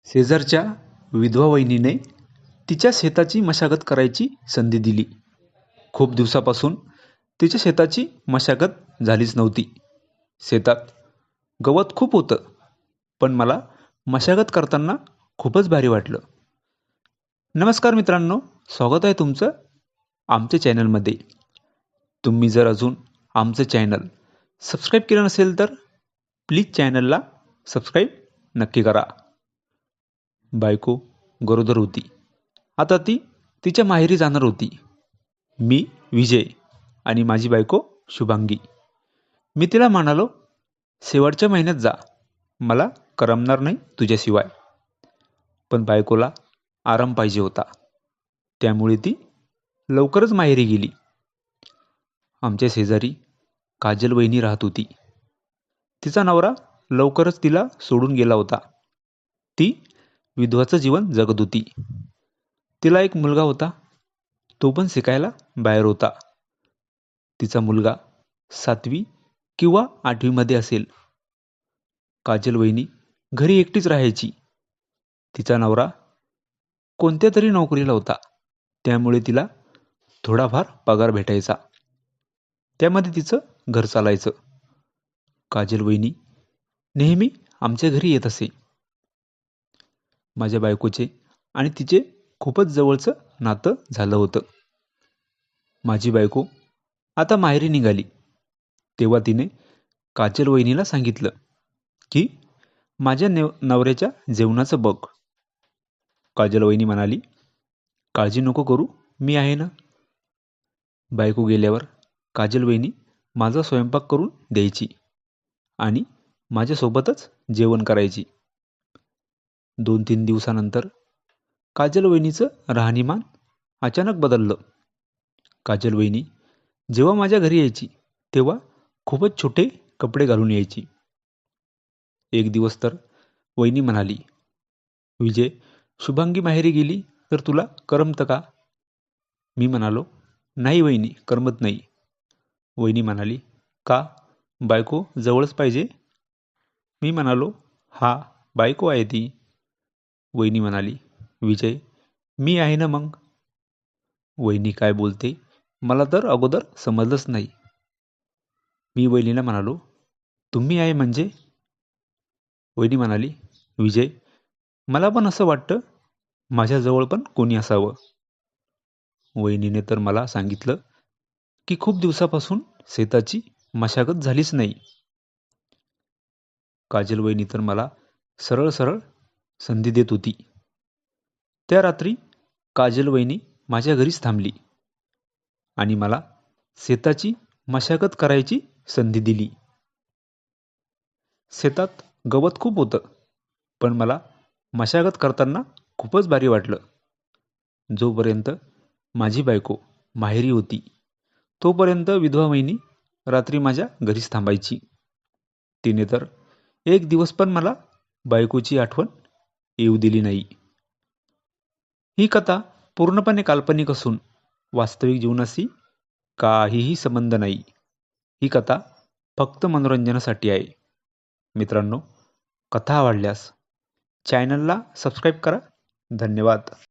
शेजारच्या विधवा वहिनीने तिच्या शेताची मशागत करायची संधी दिली. खूप दिवसापासून तिच्या शेताची मशागत झालीच नव्हती. शेतात गवत खूप होतं, पण मला मशागत करताना खूपच भारी वाटलं. नमस्कार मित्रांनो, स्वागत आहे तुमचं आमच्या चॅनलमध्ये. तुम्ही जर अजून आमचं चॅनल सबस्क्राईब केलं नसेल तर प्लीज चॅनलला सबस्क्राईब नक्की करा. बायको गरोदर होती. आता ती तिच्या माहेरी जाणार होती. मी विजय आणि माझी बायको शुभांगी. मी तिला म्हणालो, शेवटच्या महिन्यात जा, मला करमणार नाही तुझ्याशिवाय. पण बायकोला आराम पाहिजे होता, त्यामुळे ती लवकरच माहेरी गेली. आमच्या शेजारी काजल वहिनी राहत होती. तिचा नवरा लवकरच तिला सोडून गेला होता. ती विधवाचं जीवन जगत होती. तिला एक मुलगा होता, तो पण शिकायला बाहेर होता. तिचा मुलगा 7वी किंवा 8वीमध्ये असेल. काजल वहिनी घरी एकटीच राहायची. तिचा नवरा कोणत्या तरी नोकरीला होता, त्यामुळे तिला थोडाफार पगार भेटायचा. त्यामध्ये तिचं घर चालायचं. काजल वहिनी नेहमी आमच्या घरी येत असे. माझ्या बायकोचे आणि तिचे खूपच जवळचं नातं झालं होतं. माझी बायको आता माहेरी निघाली, तेव्हा तिने काजल वहिनीला सांगितलं की माझ्या नवऱ्याच्या जेवणाचं बघ. काजल वहिनी म्हणाली, काळजी नको करू, मी आहे ना. बायको गेल्यावर काजल वहिनी माझा स्वयंपाक करून द्यायची आणि माझ्यासोबतच जेवण करायची. 2-3 दिवसानंतर काजल वहिनीचं राहणीमान अचानक बदललं. काजल वहिनी जेव्हा माझ्या घरी यायची तेव्हा खूपच छोटे कपडे घालून यायची. एक दिवस तर वहिनी म्हणाली, विजय, शुभांगी माहेरी गेली तर तुला करमतं का? मी म्हणालो, नाही वहिनी, करमत नाही. वहिनी म्हणाली, का? बायको जवळच पाहिजे? मी म्हणालो, हा, बायको आहे ती. वहिनी म्हणाली, विजय, मी आहे ना मग. वहिनी काय बोलते मला तर अगोदर समजलंच नाही. मी वहिनीला म्हणालो, तुम्ही आहे म्हणजे? वहिनी म्हणाली, विजय, मला पण असं वाटतं माझ्याजवळ पण कोणी असावं. वहिनीने तर मला सांगितलं की खूप दिवसापासून शेताची मशागत झालीच नाही. काजल वहिनी तर मला सरळ सरळ संधी देत होती. त्या रात्री काजल वहिनी माझ्या घरीच थांबली आणि मला शेताची मशागत करायची संधी दिली. शेतात गवत खूप होतं, पण मला मशागत करताना खूपच भारी वाटलं. जोपर्यंत माझी बायको माहेरी होती, तोपर्यंत विधवा वहिनी रात्री माझ्या घरीच थांबायची. तिने तर एक दिवस पण मला बायकोची आठवण येऊ दिली नाही. ही कथा पूर्णपणे काल्पनिक असून वास्तविक जीवनाशी काहीही संबंध नाही. ही कथा फक्त मनोरंजनासाठी आहे. मित्रांनो, कथा आवडल्यास चॅनलला सबस्क्राईब करा. धन्यवाद.